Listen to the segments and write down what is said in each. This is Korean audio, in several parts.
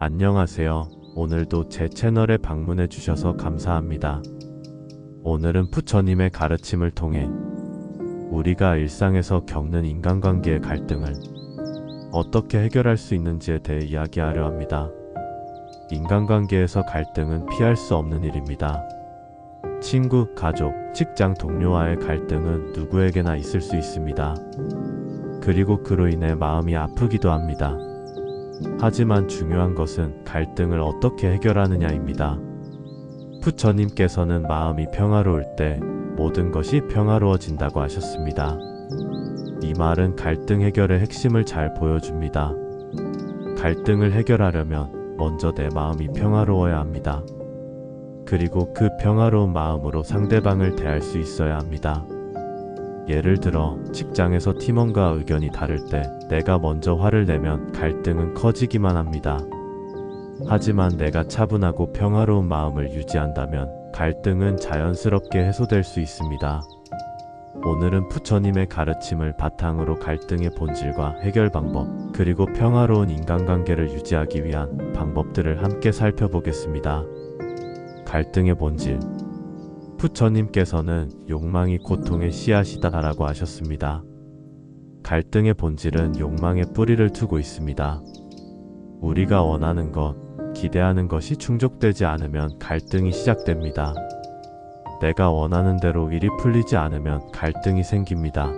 안녕하세요. 오늘도 제 채널에 방문해 주셔서 감사합니다. 오늘은 부처님의 가르침을 통해 우리가 일상에서 겪는 인간관계의 갈등을 어떻게 해결할 수 있는지에 대해 이야기하려 합니다. 인간관계에서 갈등은 피할 수 없는 일입니다. 친구, 가족, 직장 동료와의 갈등은 누구에게나 있을 수 있습니다. 그리고 그로 인해 마음이 아프기도 합니다. 하지만 중요한 것은 갈등을 어떻게 해결하느냐입니다. 부처님께서는 마음이 평화로울 때 모든 것이 평화로워진다고 하셨습니다. 이 말은 갈등 해결의 핵심을 잘 보여줍니다. 갈등을 해결하려면 먼저 내 마음이 평화로워야 합니다. 그리고 그 평화로운 마음으로 상대방을 대할 수 있어야 합니다. 예를 들어 직장에서 팀원과 의견이 다를 때 내가 먼저 화를 내면 갈등은 커지기만 합니다. 하지만 내가 차분하고 평화로운 마음을 유지한다면 갈등은 자연스럽게 해소될 수 있습니다. 오늘은 부처님의 가르침을 바탕으로 갈등의 본질과 해결 방법, 그리고 평화로운 인간관계를 유지하기 위한 방법들을 함께 살펴보겠습니다. 갈등의 본질. 부처님께서는 욕망이 고통의 씨앗이다라고 하셨습니다. 갈등의 본질은 욕망의 뿌리를 두고 있습니다. 우리가 원하는 것, 기대하는 것이 충족되지 않으면 갈등이 시작됩니다. 내가 원하는 대로 일이 풀리지 않으면 갈등이 생깁니다.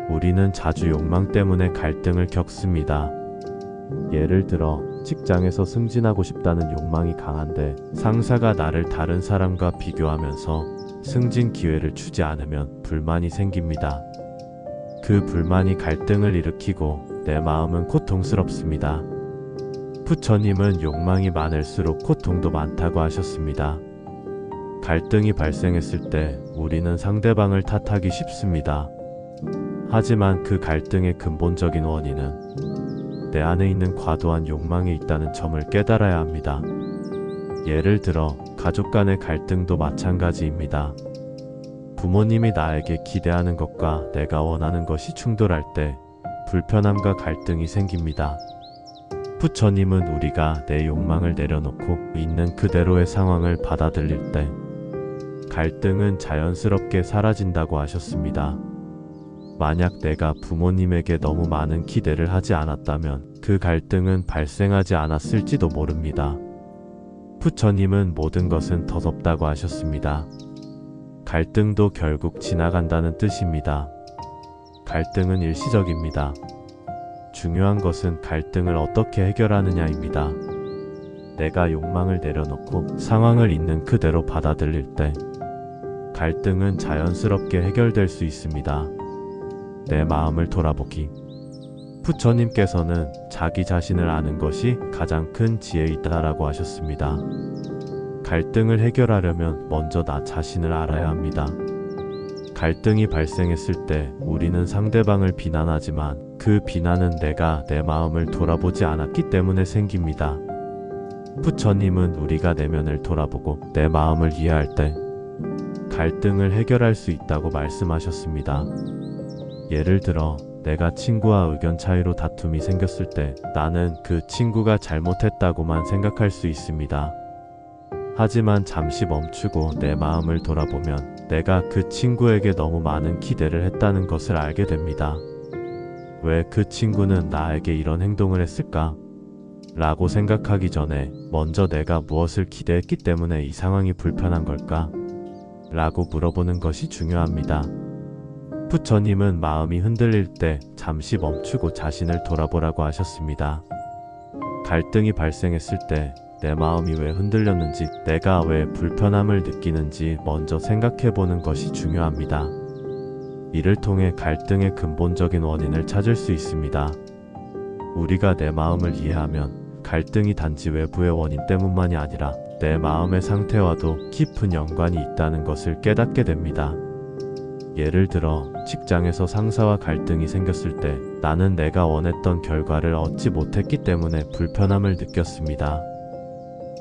우리는 자주 욕망 때문에 갈등을 겪습니다. 예를 들어 직장에서 승진하고 싶다는 욕망이 강한데 상사가 나를 다른 사람과 비교하면서 승진 기회를 주지 않으면 불만이 생깁니다. 그 불만이 갈등을 일으키고 내 마음은 고통스럽습니다. 부처님은 욕망이 많을수록 고통도 많다고 하셨습니다. 갈등이 발생했을 때 우리는 상대방을 탓하기 쉽습니다. 하지만 그 갈등의 근본적인 원인은 내 안에 있는 과도한 욕망이 있다는 점을 깨달아야 합니다. 예를 들어 가족 간의 갈등도 마찬가지입니다. 부모님이 나에게 기대하는 것과 내가 원하는 것이 충돌할 때 불편함과 갈등이 생깁니다. 부처님은 우리가 내 욕망을 내려놓고 있는 그대로의 상황을 받아들일 때 갈등은 자연스럽게 사라진다고 하셨습니다. 만약 내가 부모님에게 너무 많은 기대를 하지 않았다면 그 갈등은 발생하지 않았을지도 모릅니다. 부처님은 모든 것은 덧없다고 하셨습니다. 갈등도 결국 지나간다는 뜻입니다. 갈등은 일시적입니다. 중요한 것은 갈등을 어떻게 해결하느냐입니다. 내가 욕망을 내려놓고 상황을 있는 그대로 받아들일 때 갈등은 자연스럽게 해결될 수 있습니다. 내 마음을 돌아보기. 부처님께서는 자기 자신을 아는 것이 가장 큰 지혜이다라고 하셨습니다. 갈등을 해결하려면 먼저 나 자신을 알아야 합니다. 갈등이 발생했을 때 우리는 상대방을 비난하지만 그 비난은 내가 내 마음을 돌아보지 않았기 때문에 생깁니다. 부처님은 우리가 내면을 돌아보고 내 마음을 이해할 때 갈등을 해결할 수 있다고 말씀하셨습니다. 예를 들어 내가 친구와 의견 차이로 다툼이 생겼을 때 나는 그 친구가 잘못했다고만 생각할 수 있습니다. 하지만 잠시 멈추고 내 마음을 돌아보면 내가 그 친구에게 너무 많은 기대를 했다는 것을 알게 됩니다. 왜 그 친구는 나에게 이런 행동을 했을까? 라고 생각하기 전에 먼저 내가 무엇을 기대했기 때문에 이 상황이 불편한 걸까? 라고 물어보는 것이 중요합니다. 부처님은 마음이 흔들릴 때 잠시 멈추고 자신을 돌아보라고 하셨습니다. 갈등이 발생했을 때 내 마음이 왜 흔들렸는지, 내가 왜 불편함을 느끼는지 먼저 생각해 보는 것이 중요합니다. 이를 통해 갈등의 근본적인 원인을 찾을 수 있습니다. 우리가 내 마음을 이해하면 갈등이 단지 외부의 원인 때문만이 아니라 내 마음의 상태와도 깊은 연관이 있다는 것을 깨닫게 됩니다. 예를 들어 직장에서 상사와 갈등이 생겼을 때 나는 내가 원했던 결과를 얻지 못했기 때문에 불편함을 느꼈습니다.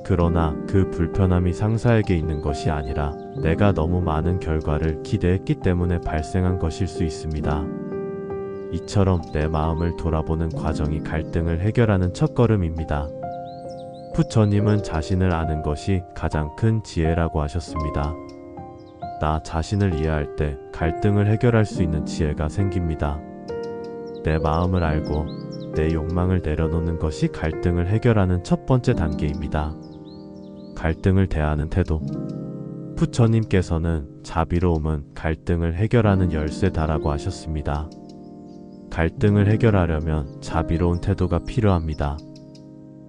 그러나 그 불편함이 상사에게 있는 것이 아니라 내가 너무 많은 결과를 기대했기 때문에 발생한 것일 수 있습니다. 이처럼 내 마음을 돌아보는 과정이 갈등을 해결하는 첫걸음입니다. 부처님은 자신을 아는 것이 가장 큰 지혜라고 하셨습니다. 나 자신을 이해할 때 갈등을 해결할 수 있는 지혜가 생깁니다. 내 마음을 알고 내 욕망을 내려놓는 것이 갈등을 해결하는 첫 번째 단계입니다. 갈등을 대하는 태도. 부처님께서는 자비로움은 갈등을 해결하는 열쇠다라고 하셨습니다. 갈등을 해결하려면 자비로운 태도가 필요합니다.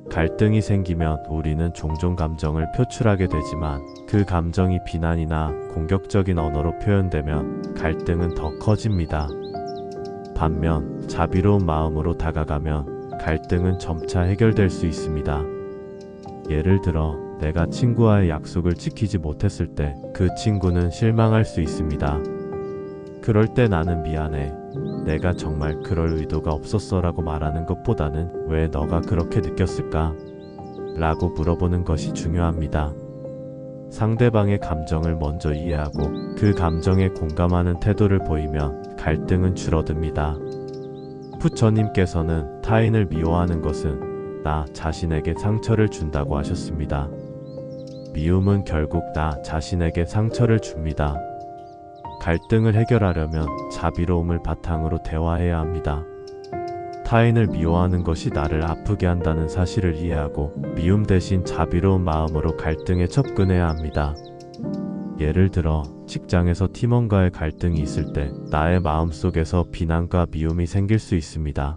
갈등이 생기면 우리는 종종 감정을 표출하게 되지만 그 감정이 비난이나 공격적인 언어로 표현되면 갈등은 더 커집니다. 반면 자비로운 마음으로 다가가면 갈등은 점차 해결될 수 있습니다. 예를 들어 내가 친구와의 약속을 지키지 못했을 때 그 친구는 실망할 수 있습니다. 그럴 때 나는 미안해. 내가 정말 그럴 의도가 없었어 라고 말하는 것보다는 왜 너가 그렇게 느꼈을까? 라고 물어보는 것이 중요합니다. 상대방의 감정을 먼저 이해하고 그 감정에 공감하는 태도를 보이면 갈등은 줄어듭니다. 부처님께서는 타인을 미워하는 것은 나 자신에게 상처를 준다고 하셨습니다. 미움은 결국 나 자신에게 상처를 줍니다. 갈등을 해결하려면 자비로움을 바탕으로 대화해야 합니다. 타인을 미워하는 것이 나를 아프게 한다는 사실을 이해하고 미움 대신 자비로운 마음으로 갈등에 접근해야 합니다. 예를 들어 직장에서 팀원과의 갈등이 있을 때 나의 마음속에서 비난과 미움이 생길 수 있습니다.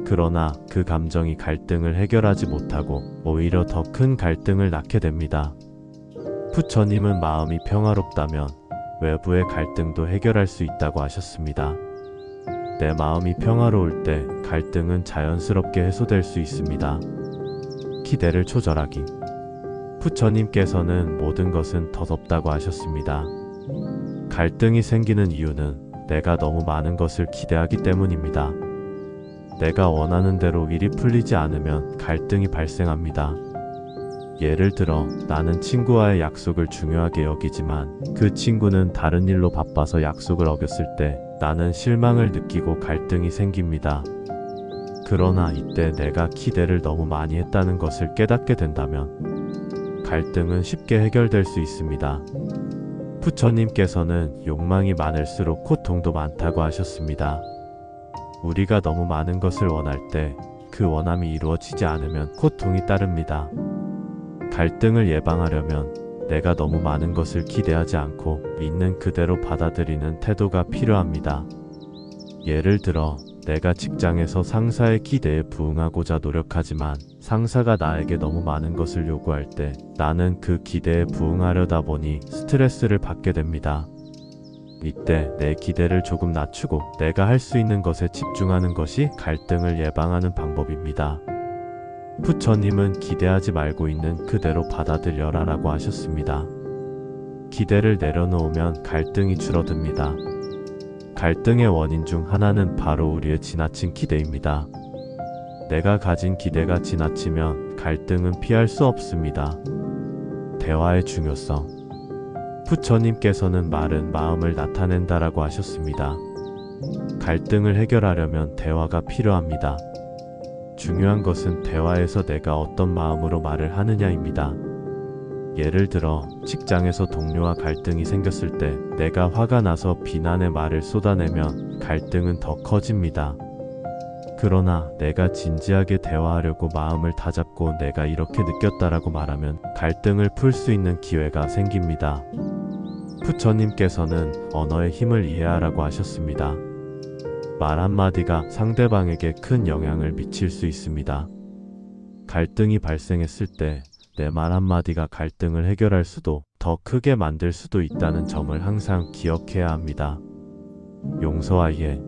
그러나 그 감정이 갈등을 해결하지 못하고 오히려 더 큰 갈등을 낳게 됩니다. 부처님은 마음이 평화롭다면 외부의 갈등도 해결할 수 있다고 하셨습니다. 내 마음이 평화로울 때 갈등은 자연스럽게 해소될 수 있습니다. 기대를 조절하기. 부처님께서는 모든 것은 덧없다고 하셨습니다. 갈등이 생기는 이유는 내가 너무 많은 것을 기대하기 때문입니다. 내가 원하는 대로 일이 풀리지 않으면 갈등이 발생합니다. 예를 들어 나는 친구와의 약속을 중요하게 여기지만 그 친구는 다른 일로 바빠서 약속을 어겼을 때 나는 실망을 느끼고 갈등이 생깁니다. 그러나 이때 내가 기대를 너무 많이 했다는 것을 깨닫게 된다면 갈등은 쉽게 해결될 수 있습니다. 부처님께서는 욕망이 많을수록 고통도 많다고 하셨습니다. 우리가 너무 많은 것을 원할 때 그 원함이 이루어지지 않으면 고통이 따릅니다. 갈등을 예방하려면 내가 너무 많은 것을 기대하지 않고 있는 그대로 받아들이는 태도가 필요합니다. 예를 들어 내가 직장에서 상사의 기대에 부응하고자 노력하지만 상사가 나에게 너무 많은 것을 요구할 때 나는 그 기대에 부응하려다 보니 스트레스를 받게 됩니다. 이때 내 기대를 조금 낮추고 내가 할 수 있는 것에 집중하는 것이 갈등을 예방하는 방법입니다. 부처님은 기대하지 말고 있는 그대로 받아들여라 라고 하셨습니다. 기대를 내려놓으면 갈등이 줄어듭니다. 갈등의 원인 중 하나는 바로 우리의 지나친 기대입니다. 내가 가진 기대가 지나치면 갈등은 피할 수 없습니다. 대화의 중요성. 부처님께서는 말은 마음을 나타낸다라고 하셨습니다. 갈등을 해결하려면 대화가 필요합니다. 중요한 것은 대화에서 내가 어떤 마음으로 말을 하느냐입니다. 예를 들어 직장에서 동료와 갈등이 생겼을 때 내가 화가 나서 비난의 말을 쏟아내면 갈등은 더 커집니다. 그러나 내가 진지하게 대화하려고 마음을 다잡고 내가 이렇게 느꼈다라고 말하면 갈등을 풀 수 있는 기회가 생깁니다. 부처님께서는 언어의 힘을 이해하라고 하셨습니다. 말 한마디가 상대방에게 큰 영향을 미칠 수 있습니다. 갈등이 발생했을 때 내 말 한마디가 갈등을 해결할 수도 더 크게 만들 수도 있다는 점을 항상 기억해야 합니다. 용서와 이해.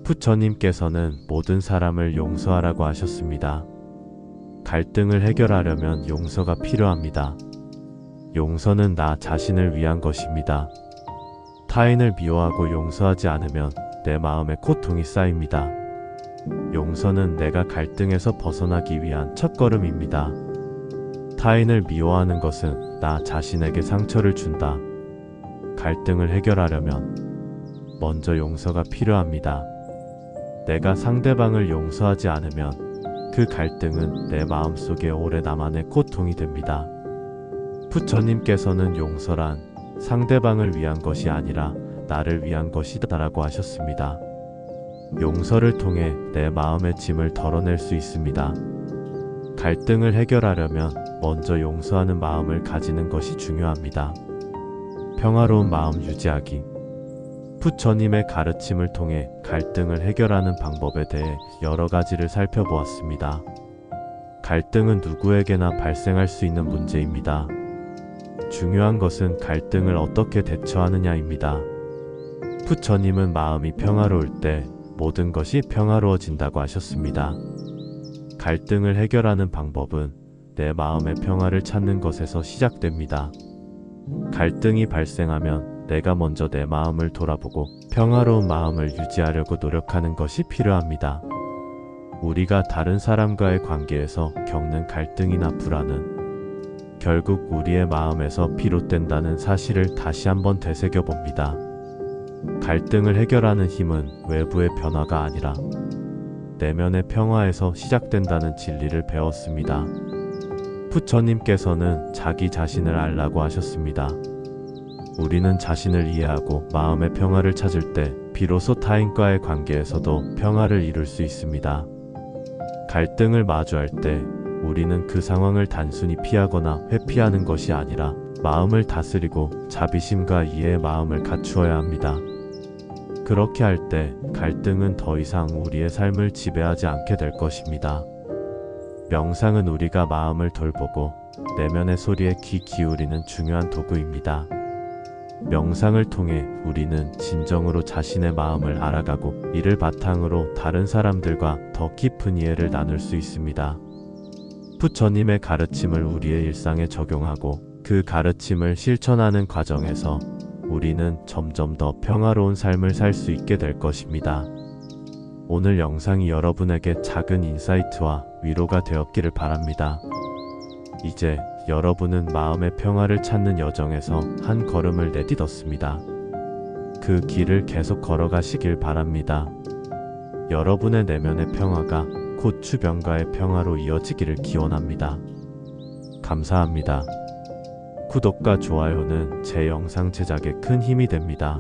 부처님께서는 모든 사람을 용서하라고 하셨습니다. 갈등을 해결하려면 용서가 필요합니다. 용서는 나 자신을 위한 것입니다. 타인을 미워하고 용서하지 않으면 내 마음에 고통이 쌓입니다. 용서는 내가 갈등에서 벗어나기 위한 첫걸음입니다. 타인을 미워하는 것은 나 자신에게 상처를 준다. 갈등을 해결하려면 먼저 용서가 필요합니다. 내가 상대방을 용서하지 않으면 그 갈등은 내 마음속에 오래 남아내 고통이 됩니다. 부처님께서는 용서란 상대방을 위한 것이 아니라 나를 위한 것이다라고 하셨습니다. 용서를 통해 내 마음의 짐을 덜어낼 수 있습니다. 갈등을 해결하려면 먼저 용서하는 마음을 가지는 것이 중요합니다. 평화로운 마음 유지하기. 부처님의 가르침을 통해 갈등을 해결하는 방법에 대해 여러 가지를 살펴보았습니다. 갈등은 누구에게나 발생할 수 있는 문제입니다. 중요한 것은 갈등을 어떻게 대처하느냐입니다. 부처님은 마음이 평화로울 때 모든 것이 평화로워진다고 하셨습니다. 갈등을 해결하는 방법은 내 마음의 평화를 찾는 것에서 시작됩니다. 갈등이 발생하면 내가 먼저 내 마음을 돌아보고 평화로운 마음을 유지하려고 노력하는 것이 필요합니다. 우리가 다른 사람과의 관계에서 겪는 갈등이나 불안은 결국 우리의 마음에서 비롯된다는 사실을 다시 한번 되새겨 봅니다. 갈등을 해결하는 힘은 외부의 변화가 아니라 내면의 평화에서 시작된다는 진리를 배웠습니다. 부처님께서는 자기 자신을 알라고 하셨습니다. 우리는 자신을 이해하고 마음의 평화를 찾을 때 비로소 타인과의 관계에서도 평화를 이룰 수 있습니다. 갈등을 마주할 때 우리는 그 상황을 단순히 피하거나 회피하는 것이 아니라 마음을 다스리고 자비심과 이해의 마음을 갖추어야 합니다. 그렇게 할 때 갈등은 더 이상 우리의 삶을 지배하지 않게 될 것입니다. 명상은 우리가 마음을 돌보고 내면의 소리에 귀 기울이는 중요한 도구입니다. 명상을 통해 우리는 진정으로 자신의 마음을 알아가고 이를 바탕으로 다른 사람들과 더 깊은 이해를 나눌 수 있습니다. 부처님의 가르침을 우리의 일상에 적용하고 그 가르침을 실천하는 과정에서 우리는 점점 더 평화로운 삶을 살 수 있게 될 것입니다. 오늘 영상이 여러분에게 작은 인사이트와 위로가 되었기를 바랍니다. 이제 여러분은 마음의 평화를 찾는 여정에서 한 걸음을 내딛었습니다. 그 길을 계속 걸어가시길 바랍니다. 여러분의 내면의 평화가 곧 주변과의 평화로 이어지기를 기원합니다. 감사합니다. 구독과 좋아요는 제 영상 제작에 큰 힘이 됩니다.